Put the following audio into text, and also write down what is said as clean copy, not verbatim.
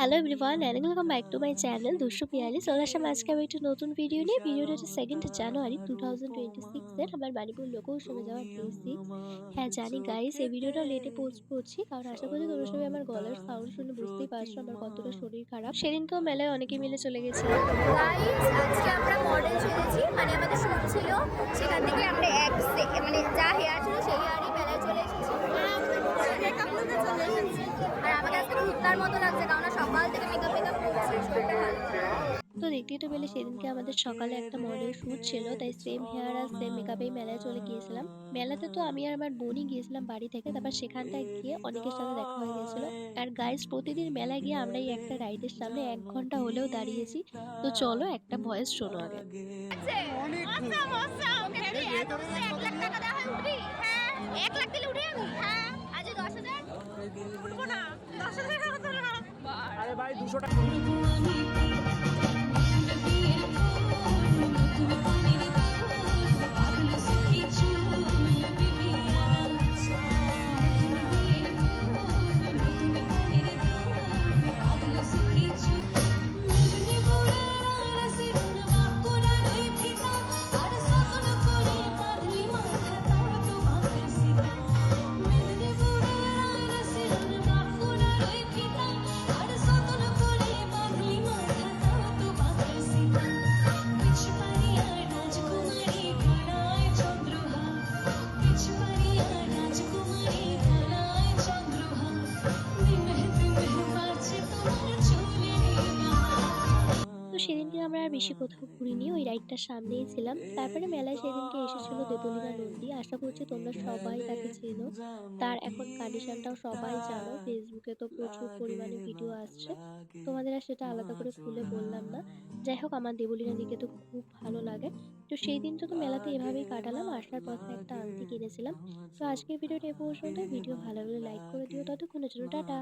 Hello everyone and welcome back to my channel Dushtu Piyali. চলে আসলাম আজকে আমি একটা নতুন ভিডিও নিয়ে। ভিডিওটা হচ্ছে 2nd জানুয়ারি 2026 এর আমার বাণীপুর লোকউৎসবে যাওয়ার ডে 6। হ্যাঁ জানি গাইস, এই ভিডিওটাও লেটে পোস্ট করছি কারণ আশা করি তোমরা সবাই আমার গলার সাউন্ড শুনে বুঝতেই পারছো আমার কতটা শরীর খারাপ। সেদিনকেও মেলায় অনেকে মিলে চলে গেছিলাম। গাইস আজকে আমরা মডেল সেজেছি, মানে আমাদের শুট ছিল, সেখান থেকে আমরা মানে যা হেয়ার ছিল সেই হেয়ারই মেলায় চলে এসেছি। আর আমাকে আজকে ভূতটার মতো লাগছে, কারণ সকাল থেকে মেকআপ করছি, শরীরটা ভালো। তো দেখতেই তো পেলে সেদিনকে আমাদের সকালে একটা মডেল শ্যুট ছিল, তাই সেম হেয়ার আর সেম মেকআপেই মেলায় চলে গিয়েছিলাম। মেলাতে তো আমি আর আমার বোনই গিয়েছিলাম বাড়ি থেকে, তারপর সেখানটায় গিয়ে অনেকের সাথে দেখা হয়ে গেছিল। আর গাইস, প্রতিদিন মেলায় গিয়ে আমরা এই একটা রাইডের সামনে 1 ঘন্টা হলেও দাঁড়িয়েছি। তো চলো একটা ভয়েস শোনো আগে। আরে ভাই 200 টাকা তো সেদিনকে আমরা আর বেশি কোথাও ঘুরিনি, ওই রাইডটার সামনেই ছিলাম। তারপরে মেলায় সেদিনকে এসেছিল দেবলীনা নন্দী। আশা করছি তোমরা সবাই তাকে চেনো। তার এখন কন্ডিশনটাও সবাই জানো, ফেসবুকে তো প্রচুর পরিমাণে ভিডিও আসছে, তোমাদের আর সেটা আলাদা করে খুলে বললাম না। যাই হোক, আমার দেবলীনা দিকে তো খুব ভালো লাগে। তো সেই দিনটা তো মেলাতে এভাবেই কাটালাম, আসার পথে একটা আংটি কিনেছিলাম। তো আজকের ভিডিওটা এ পর্যন্ত। ভিডিও ভালো লাগলে লাইক করে দিও। ততক্ষণের জন্য টাটা।